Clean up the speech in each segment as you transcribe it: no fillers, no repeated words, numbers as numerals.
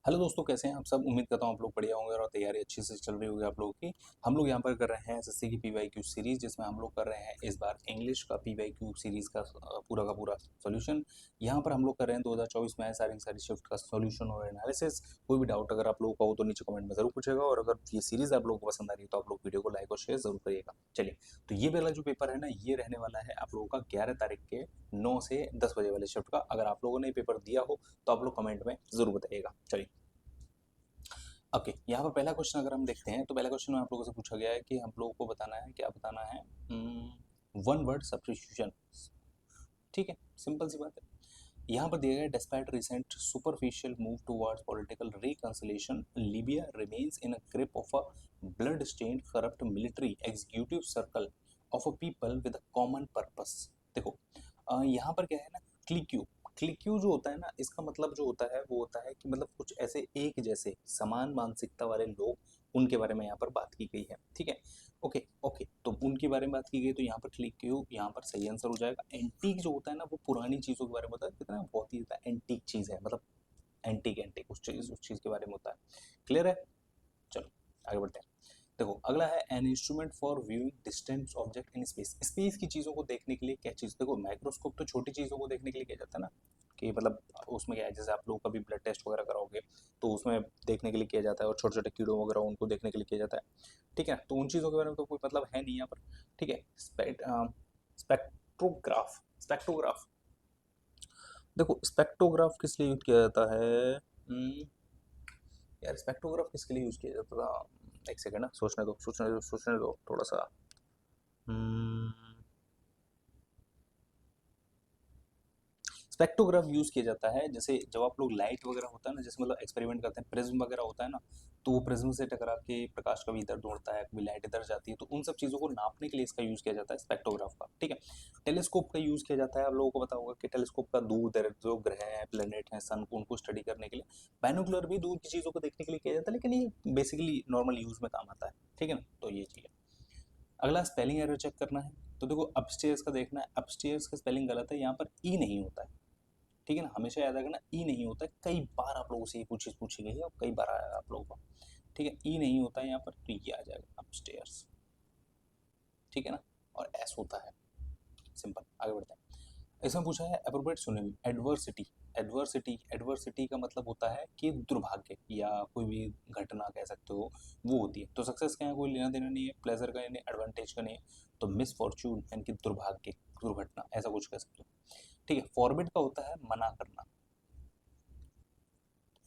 Hello दोस्तों, कैसे हैं आप सब। उम्मीद करता हूँ आप लोग बढ़िया होंगे और तैयारी अच्छी से चल रही होगी आप लोगों की। हम लोग यहाँ पर कर रहे हैं एसएससी की पीवाईक्यू सीरीज, जिसमें हम लोग कर रहे हैं इस बार इंग्लिश का पीवाईक्यू सीरीज का पूरा सॉल्यूशन। यहाँ पर हम लोग कर रहे हैं 2024 में सारी सारी शिफ्ट का सॉल्यूशन और एनालिसिस। कोई भी डाउट अगर आप लोगों का हो तो नीचे कमेंट में जरूर पूछेगा, और अगर ये सीरीज आप लोगों को पसंद आ रही है तो आप लोग वीडियो को लाइक और शेयर जरूर करिएगा। चलिए, तो ये वाला जो पेपर है ना, ये रहने वाला है आप लोगों का 11 तारीख के 9 से 10 बजे वाले शिफ्ट का। अगर आप लोगों ने ये पेपर दिया हो तो आप लोग कमेंट में जरूर बताइएगा। चलिए, ओके, यहाँ पर पहला क्वेश्चन अगर हम देखते हैं तो पहला क्वेश्चन में आप लोगों से पूछा गया है कि हम लोगों को बताना है, क्या बताना है, वन वर्ड सब्स्टिट्यूशन। ठीक है, सिंपल सी बात है। यहाँ पर दिया गया है, despite recent superficial move towards political reconciliation, Libya remains in a grip of a blood stained corrupt military executive circle of a people with a common purpose. देखो, यहाँ पर क्या है ना, क्लिक्यू क्लिक्यू जो होता है ना, इसका मतलब जो होता है वो होता है कि मतलब कुछ ऐसे एक जैसे समान मानसिकता वाले लोग, उनके बारे में यहाँ पर बात की गई है। ठीक है, ओके ओके, तो उनके बारे में बात की गई तो यहाँ पर क्लिक्यू यहाँ पर सही आंसर हो जाएगा। एंटीक जो होता है ना, वो पुरानी चीज़ों के बारे में होता है, कितना बहुत ही ज़्यादा एंटीक चीज़ है, मतलब एंटीक एंटीक उस चीज़ के बारे में होता है। क्लियर है, चलो आगे बढ़ते हैं। देखो, अगला है an instrument for viewing distance object in space. Space की चीज़ों को देखने के लिए क्या चीज़, देखो माइक्रोस्कोप तो छोटी चीज़ों को देखने के लिए किया जाता है ना, कि मतलब उसमें क्या है, जैसे आप लोग कभी ब्लड टेस्ट वगैरह कराओगे तो उसमें देखने के लिए किया जाता है, और छोटे छोटे कीड़ों वगैरह उनको देखने के लिए किया जाता है। ठीक है, तो उन चीज़ों के बारे में तो कोई मतलब है नहीं यहाँ पर। ठीक है, स्पेक्ट्रोग्राफ स्पेक्ट्रोग्राफ देखो, स्पेक्ट्रोग्राफ किस लिए यूज किया जाता है। यार, स्पेक्ट्रोग्राफ किसके लिए यूज किया जाता था, एक सेकंड ना, सोचने दो थोड़ा सा। स्पेक्ट्रोग्राफ यूज किया जाता है जैसे जब आप लोग लाइट वगैरह होता है ना, जैसे मतलब एक्सपेरिमेंट करते हैं, प्रिज्म वगैरह होता है ना, तो वो प्रिज्म से टकरा के प्रकाश कभी इधर दौड़ता है, कभी लाइट इधर जाती है, तो उन सब चीज़ों को नापने के लिए इसका यूज किया जाता है स्पेक्ट्रोग्राफ का। ठीक है, टेलीस्कोप का यूज किया जाता है, आप लोगों को पता होगा कि टेलीस्कोप का दूर दराज जो ग्रह हैं, प्लेनेट हैं, सन को उनको स्टडी करने के लिए। बाइनोकुलर भी दूर की चीज़ों को देखने के लिए किया जाता है, लेकिन ये बेसिकली नॉर्मल यूज में काम आता है। ठीक है ना, तो ये चीज़ है। अगला स्पेलिंग एरर चेक करना है, तो देखो अपस्टेयर्स का देखना है, अपस्टेयर्स का स्पेलिंग गलत है, यहाँ पर ई नहीं होता है। ठीक है ना, हमेशा याद रखना, ई नहीं होता है। कई बार आप लोगों से ये पूछी पूछी गई है और कई बार आया है आप लोगों को। ठीक है, ई नहीं होता है यहाँ पर, तो ये आ जाएगा अपस्टेयर्स। ठीक है ना, और एस होता है। सिंपल, आगे बढ़ते हैं। इसमें पूछा है अप्रोप्रिएट सिनोनिम एडवर्सिटी। एडवर्सिटी का मतलब होता है कि दुर्भाग्य या कोई भी घटना कह सकते हो, वो होती है। तो सक्सेस का यहाँ कोई लेना देना नहीं है, प्लेजर का नहीं, एडवांटेज का नहीं है, तो मिस फॉर्चून यानी कि दुर्भाग्य, दुर्घटना, ऐसा कुछ कह सकते हो। ठीक है, फॉरबिड का होता है मना करना।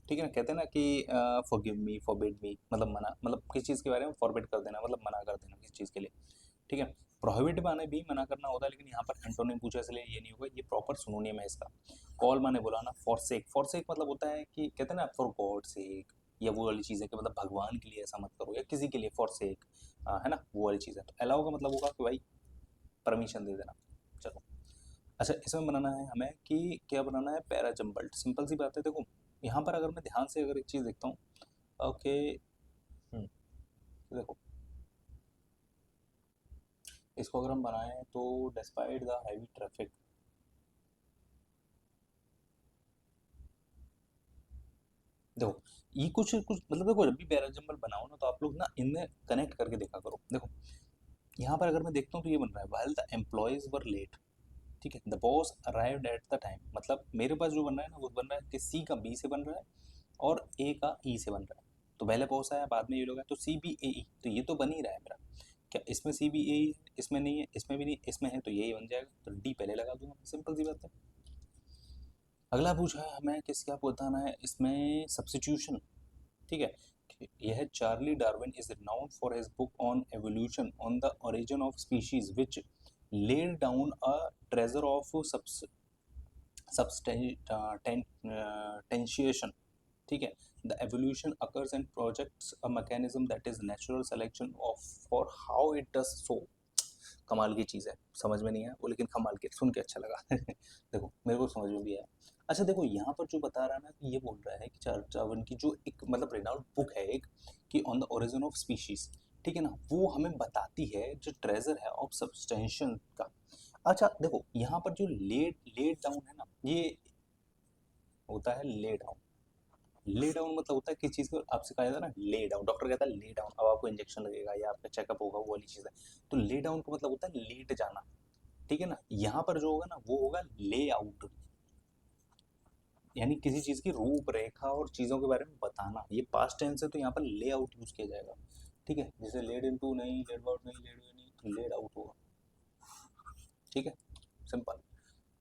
ठीक है ना, कहते हैं ना कि फॉरगिव मी, फॉरबिड मी, मतलब मना, मतलब किसी चीज़ के बारे में फॉरबिड कर देना, मतलब मना कर देना किसी चीज़ के लिए। ठीक है, प्रोहिबिट माने भी मना करना होता है, लेकिन यहाँ पर एंटोनिम पूछा इसलिए ये नहीं होगा, ये प्रॉपर सिनोनिम है इसका। कॉल माने बुलाना, फॉरसेक, फॉरसेक मतलब होता है कि कहते हैं ना फॉर गॉड सेक, या वो वाली चीज़ है कि मतलब भगवान के लिए ऐसा मत करो, या किसी के लिए फॉरसेक, है ना, वो वाली चीज़ है। तो अलाउ का मतलब होगा कि भाई परमिशन दे देना। चलो, अच्छा, इसमें बनाना है हमें कि क्या बनाना है, पैरा जम्बल्ट। सिंपल सी बात है, देखो यहाँ पर अगर मैं ध्यान से अगर एक चीज़ देखता हूँ, ओके, देखो इसको अगर हम बनाएं तो डिस्पाइट द हैवी ट्रैफिक। देखो, ये कुछ कुछ मतलब, देखो जब भी पैरा जम्बल बनाओ ना, तो आप लोग ना इनमें कनेक्ट करके देखा करो। देखो, यहाँ पर अगर मैं देखता हूँ तो ये बन रहा है, while the employees were late. ठीक है, the boss arrived at the time, मतलब मेरे पास जो बन रहा है ना, वो बन रहा है कि सी का बी से बन रहा है और ए का ई से बन रहा है। तो पहले बॉस आया, बाद में ये लोग आए, तो सी बी ए ई, तो ये तो बन ही रहा है मेरा। क्या इसमें सी बी ए ई, इसमें नहीं है, इसमें भी नहीं, इसमें है, तो यही बन जाएगा, तो डी पहले लगा दूंगा, सिंपल सी बात है। अगला पूछा है हमें किस, क्या बताना है इसमें, सब्स्टिट्यूशन। ठीक है, यह Charlie Darwin is renowned for his book on evolution on the origin of species which laid down a treasure of substantiation. ठीक है, the evolution occurs and projects a mechanism that is natural selection of for how it does so. कमाल की चीज़ है, समझ में नहीं आया वो, लेकिन कमाल के, सुन के अच्छा लगा। देखो मेरे को समझ में भी आया। अच्छा देखो, यहाँ पर जो बता रहा है ना, कि ये बोल रहा है कि चार्ल्स डार्विन की जो एक मतलब रिनाउंड बुक है एक, कि on the origin of species. ठीक है ना, वो हमें बताती है जो ट्रेजर है ऑफ सब्सटेंशन का। अच्छा देखो, यहाँ पर जो लेट लेट डाउन है ना, ये होता है ले डाउन। ले डाउन मतलब होता है किस चीज़ को आपसे कहा जाता है ना, ले डाउन, डॉक्टर कहता है ले डाउन, अब आपको इंजेक्शन लगेगा या आपका चेकअप होगा, वो वाली चीज़ है। तो ले डाउन का मतलब होता है लेट जाना, ठीक है ना। यहाँ पर जो होगा ना वो होगा ले आउट, यानी किसी चीज़ की रूपरेखा और चीज़ों के बारे में बताना, ये पास्ट टेंस है तो यहाँ पर ले आउट यूज़ किया जाएगा, ठीक है। जैसे लेड इनटू नहीं, लेड आउट नहीं, लेड नहीं, तो लेड आउट होगा, ठीक है, सिंपल।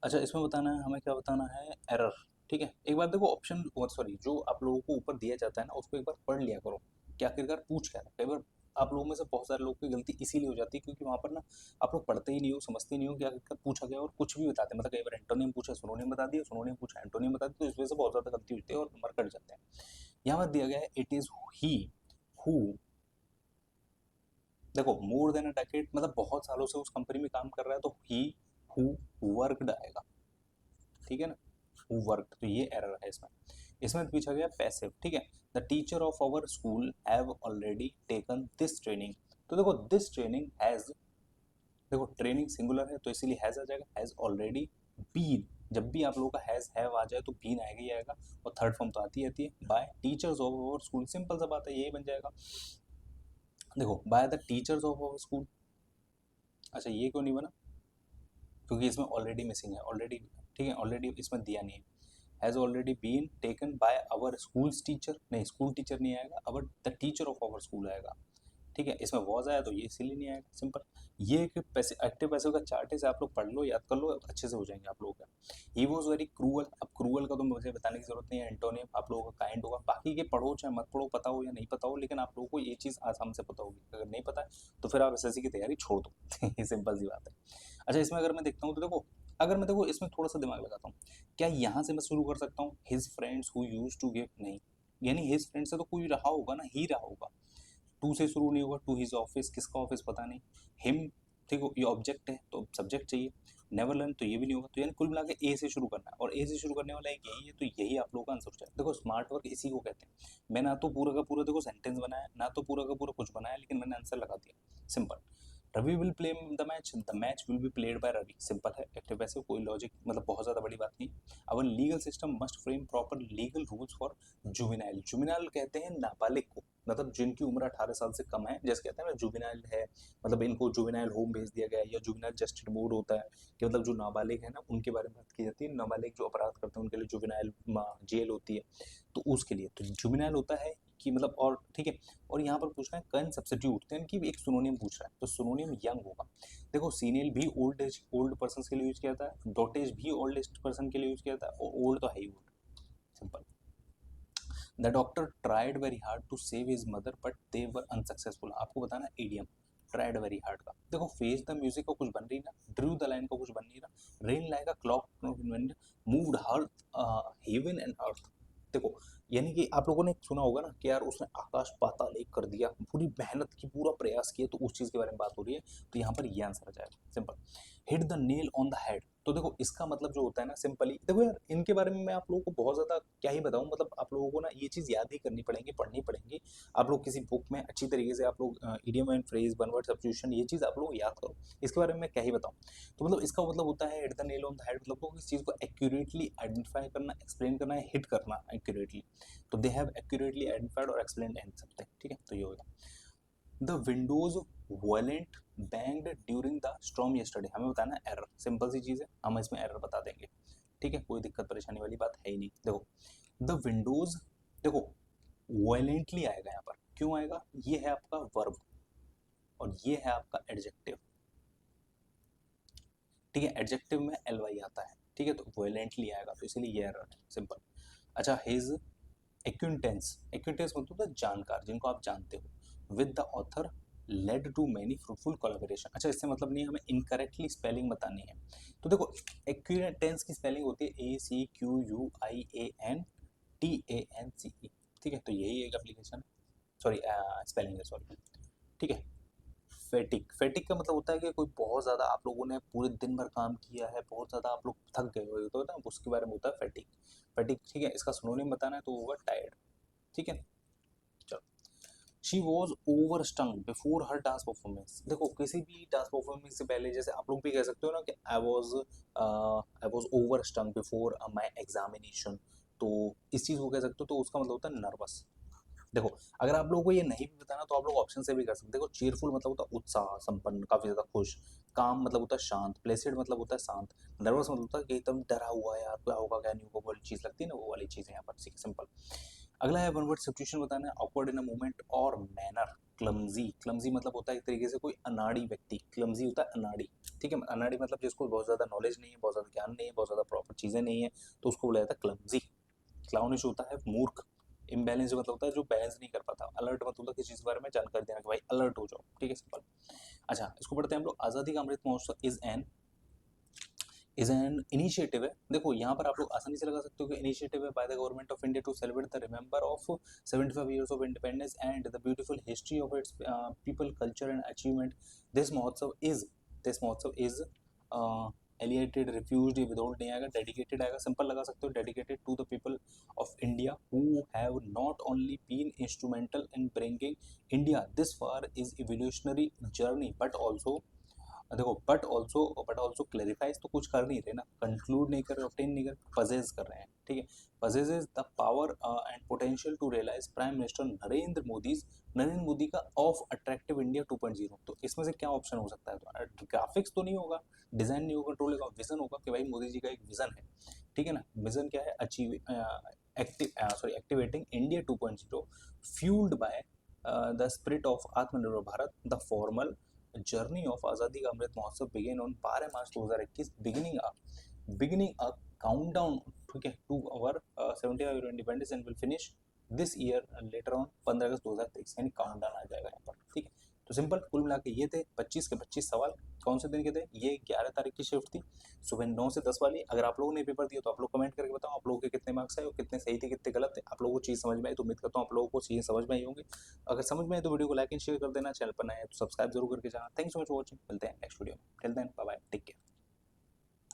अच्छा, इसमें बताना है हमें, क्या बताना है, एरर, ठीक है। एक बार देखो ऑप्शन, सॉरी, जो आप लोगों को ऊपर दिया जाता है ना उसको एक बार पढ़ लिया करो, क्या आखिरकार पूछ क्या रहा है। कई बार आप लोगों में से बहुत सारे लोगों की गलती इसीलिए हो जाती है क्योंकि वहाँ पर ना आप लोग पढ़ते ही नहीं हो, समझते नहीं हो कि आखिरकार पूछा गया, और कुछ भी बताते हैं, मतलब कई बार एंटोनिम पूछा सुनोनिम बता दिया, सुनोनिम पूछा एंटोनिम बता दिया, तो इस वजह से बहुत ज़्यादा गलती होती है और नंबर कट जाते हैं। यहाँ पर दिया गया है इट इज़ ही हु, देखो मोर देन अ डेकेड मतलब बहुत सालों से उस कंपनी में काम कर रहा है, तो ही हु वर्कड आएगा, ठीक है ना, हु वर्कड, तो ये एरर है इसमें। इसमें पूछा गया पैसिव, ठीक है, the teacher of our school have already taken this training, तो देखो दिस ट्रेनिंग हैज, देखो ट्रेनिंग सिंगुलर है तो इसीलिए हैज आ जाएगा, हैज ऑलरेडी बीन, जब भी आप लोगों का हैज हैव आ जाए तो बीन आएगा ही आएगा, और थर्ड फॉर्म तो आती रहती है, by teachers of our school, simple सा बात है, यही बन जाएगा। देखो by the teachers of our school, अच्छा ये क्यों नहीं बना, क्योंकि इसमें ऑलरेडी मिसिंग है, ऑलरेडी, ठीक है, ऑलरेडी इसमें दिया नहीं है, has already been taken by our schools teacher, नहीं स्कूल टीचर नहीं आएगा, our the teacher of our school आएगा, ठीक है। इसमें वॉज आया तो ये इसीलिए नहीं आएगा, सिंपल। ये एक पैसे एक्टिव पैसिव का चार्ट है, इसे आप लोग पढ़ लो, याद कर लो, अच्छे से हो जाएंगे आप लोगों का। ही वॉज वेरी क्रूअल, अब क्रूअल का तो मुझे बताने की जरूरत नहीं है, एंटोनियम आप लोगों का काइंड होगा, बाकी के पढ़ो चाहे मत पढ़ो, पता हो या नहीं पता हो, लेकिन आप लोगों को ये चीज़ आसाम से पता होगी, अगर नहीं पता है तो फिर आप एसएससी की तैयारी छोड़ दो ये सिंपल सी बात है। अच्छा, इसमें अगर मैं देखता हूँ तो देखो, अगर मैं देखो इसमें थोड़ा सा दिमाग लगाता हूँ, क्या यहाँ से मैं शुरू कर सकता हूँ, his friends who used to give, नहीं, यानी हिज फ्रेंड से तो कोई रहा होगा ना, ही रहा होगा, टू से शुरू नहीं होगा, टू हिज ऑफिस, किसका ऑफिस पता नहीं, हिम, ठीक हो, ये ऑब्जेक्ट है तो सब्जेक्ट चाहिए, नेवर लर्न तो ये भी नहीं होगा, तो यानी कुल मिला के ए से शुरू करना है, और ए से शुरू करने वाला एक यही है, तो यही आप लोगों का आंसर हो जाए। देखो स्मार्ट वर्क इसी को कहते हैं, मैं ना तो पूरा का पूरा देखो सेंटेंस बनाया, ना तो पूरा का पूरा कुछ बनाया, लेकिन मैंने आंसर लगा दिया, simple. Ravi will play the match will be played by Ravi, simple है, एक्टिव पैसिव, कोई लॉजिक मतलब बहुत ज़्यादा बड़ी बात नहीं। Our legal system must frame proper legal rules for juvenile, juvenile कहते हैं नाबालिग को, मतलब जिनकी उम्र 18 साल से कम है, जैसे कहते हैं ना जुवेनाइल है, मतलब इनको जुवेनाइल होम भेज दिया गया है, या जुवेनाइल जस्टिस बोर्ड होता है, कि मतलब जो नाबालिग है ना उनके बारे में बात की जाती है, नाबालिग जो अपराध करते हैं उनके लिए जुवेनाइल जेल होती है, तो उसके लिए तो जुवेनाइल होता है कि मतलब, और ठीक है। और यहाँ पर पूछ रहा है कन सब्स्टिट्यूट, यानी कि एक सुनोनियम पूछ रहा है, तो सुनोनियम यंग होगा, देखो सीनियल भी ओल्ड एज, ओल्ड पर्सन के लिए यूज किया जाता है, डॉटेज भी ओल्ड एज पर्सन के लिए यूज किया जाता है, और ओल्ड तो है ही old, simple. The doctor tried very hard to save his mother but they were unsuccessful, आपको बताना इडियम, ट्राइड वेरी हार्ड का, देखो फेस द म्यूजिक का कुछ बन रही ना, ड्रू द लाइन का कुछ बन नहीं रहा, rain like a clock moved earth, heaven and earth, देखो यानी कि आप लोगों ने सुना होगा ना कि यार उसने आकाश पाताल एक कर दिया, पूरी मेहनत की, पूरा प्रयास किया, तो उस चीज़ के बारे में बात हो रही है, तो यहाँ पर ये आंसर आ जाएगा, simple. Hit the nail on the head, तो देखो इसका मतलब जो होता है ना, सिंपली देखो यार, इनके बारे में मैं आप लोगों को बहुत ज़्यादा क्या ही बताऊं, मतलब आप लोगों को ना ये चीज़ याद ही करनी पड़ेगी, पढ़नी पड़ेगी, आप लोग किसी बुक में अच्छी तरीके से आप लोग idiom and phrase, one word substitution, ये चीज़ आप लोग याद करो, इसके बारे में मैं क्या ही बताऊं। तो मतलब इसका मतलब होता है hit the nail on the head, मतलब इस चीज़ को एक्यूरेटली आइडेंटिफाई करना, एक्सप्लेन करना है, हिट करना एक्यूरेटली, तो दे हैव एक्यूरेटली आइडेंटिफाइड और एक्सप्लेन एंड समथिंग, ठीक है, तो ये होगा। The Windows violent banged during the storm yesterday, हमें बताना है एरर, सिंपल सी चीज़ है, हम इसमें एरर बता देंगे, ठीक है, कोई दिक्कत परेशानी वाली बात है ही नहीं। देखो द विंडोज, देखो वायलेंटली आएगा यहाँ पर, क्यों आएगा, ये है आपका वर्ब और ये है आपका एडजेक्टिव, ठीक है, एडजेक्टिव में एल वाई आता है, ठीक है, तो वायलेंटली आएगा, तो इसीलिए ये एरर है, सिंपल। अच्छा, हिज एक्विंटेंस, एक्विंटेंस मतलब होता है जानकार, जिनको आप जानते हो, with the author led to many fruitful collaboration, अच्छा इससे मतलब नहीं, हमें इनकरेक्टली स्पेलिंग बतानी है, तो देखो एक्विंटेंस की स्पेलिंग होती है ACQUIANTANCE, ठीक है, तो यही एक एप्लीकेशन है, सॉरी स्पेलिंग है, सॉरी, ठीक है। फैटिक, फैटिक का मतलब होता है कि कोई बहुत ज़्यादा आप लोगों ने पूरे दिन भर काम किया है, बहुत ज़्यादा आप लोग थक गए हो, तो ना उसके बारे में होता है फैटिक, फैटिक, ठीक है, इसका सिनोनिम बताना है तो होगा टायर्ड, ठीक है। चलो, she was over stung before her dance performance, देखो किसी भी डांस परफॉर्मेंस से पहले, जैसे आप लोग भी कह सकते हो ना कि I was over stung before my examination, तो इस चीज़ को कह सकते हो, तो उसका मतलब होता है नर्वस। देखो, अगर आप लोगों को ये नहीं भी पता ना, तो आप लोग ऑप्शन से भी कर सकते हो। देखो, चीयरफुल मतलब होता है उत्साह संपन्न, काफी ज्यादा खुश। काम मतलब होता है शांत। प्लेसिड मतलब होता है शांत। नर्वस मतलब होता है कि एकदम डरा हुआ है यार, क्या होगा क्या नहीं होगा, वाली चीज लगती है ना, वो वाली चीज है यहाँ पर। सिंपल। अगला है वन वर्ड सिचुएशन बताना है, ऑकवर्ड इन अ मोमेंट और मैनर। क्लमजी, क्लमजी मतलब होता है एक तरीके से कोई अनाड़ी व्यक्ति। क्लमजी होता है अनाड़ी, ठीक है। अनाड़ी मतलब जिसको बहुत ज्यादा नॉलेज नहीं है, बहुत ज्यादा ज्ञान नहीं है, बहुत ज्यादा प्रॉपर चीजें नहीं है, तो उसको बोला जाता है क्लमजी। क्लाउनिश होता है मूर्ख। इम्बैलेंस मतलब होता है जो बैलेंस नहीं कर पाता। अलर्ट मतलब होता है किसी चीज के बारे में जानकारी देना कि भाई अलर्ट हो जाओ, ठीक है, सिंपल। अच्छा, इसको पढ़ते हैं हम लोग। आजादी का अमृत महोत्सव इज एन इनिशिएटिव है। देखो, यहाँ पर आप लोग आसानी से लगा सकते हो कि इनिशिएटिव है by the government of India to celebrate the remember of 75 years of independence and the beautiful history of its people, culture and achievement. This Mahotsav is elated, refused, without नहीं आएगा, डेडिकेटेड आएगा। सिंपल लगा सकते हो, dedicated to the people of India who have not only been instrumental in bringing India this far is evolutionary journey, but also, देखो, but also clarifies, तो कुछ कर नहीं रहे ना, कंक्लूड नहीं कर रहे, ऑब्टेन नहीं कर रहे, पजेज कर रहे हैं, ठीक है। Possesses the power and potential to realise prime minister Narendra Modi का ऑफ अट्रैक्टिव इंडिया 2.0। तो इसमें से क्या ऑप्शन हो सकता है? तो ग्राफिक्स तो नहीं होगा, डिजाइन नहीं होगा, कंट्रोल होगा, विजन होगा कि भाई मोदी जी का एक विजन है, ठीक है ना। विजन क्या है? Achieve activating India 2.0 fuelled by the spirit of Atmanirbhar Bharat. The formal journey of Azadi ka Amrit Mahotsav began on 12 March 2021, beginning a countdown, ठीक है, to our 75 year independence and will finish this year later on 15 August 2023, यानी countdown आ जाएगा यहाँ पर, ठीक है। तो simple, कुल मिला के ये थे 25 के 25 सवाल। कौन से दिन के थे ये? 11 तारीख की शिफ्ट थी, सुबह 9 से 10 वाली। अगर आप लोगों ने पेपर दिया तो आप लोग कमेंट करके बताओ आप लोगों के कितने मार्क्स आए और कितने सही थे कितने गलत थे। आप लोगों को चीज़ समझ में आई तो उम्मीद करता हूँ आप लोगों को चीज़ें समझ में आई होंगी। अगर समझ में आए तो वीडियो को लाइक एंड शेयर कर देना, चैनल पर नए हैं तो सब्सक्राइब जरूर करके जाना। Thanks so much for watching, मिलते हैं नेक्स्ट वीडियो में। Till then bye bye, take care.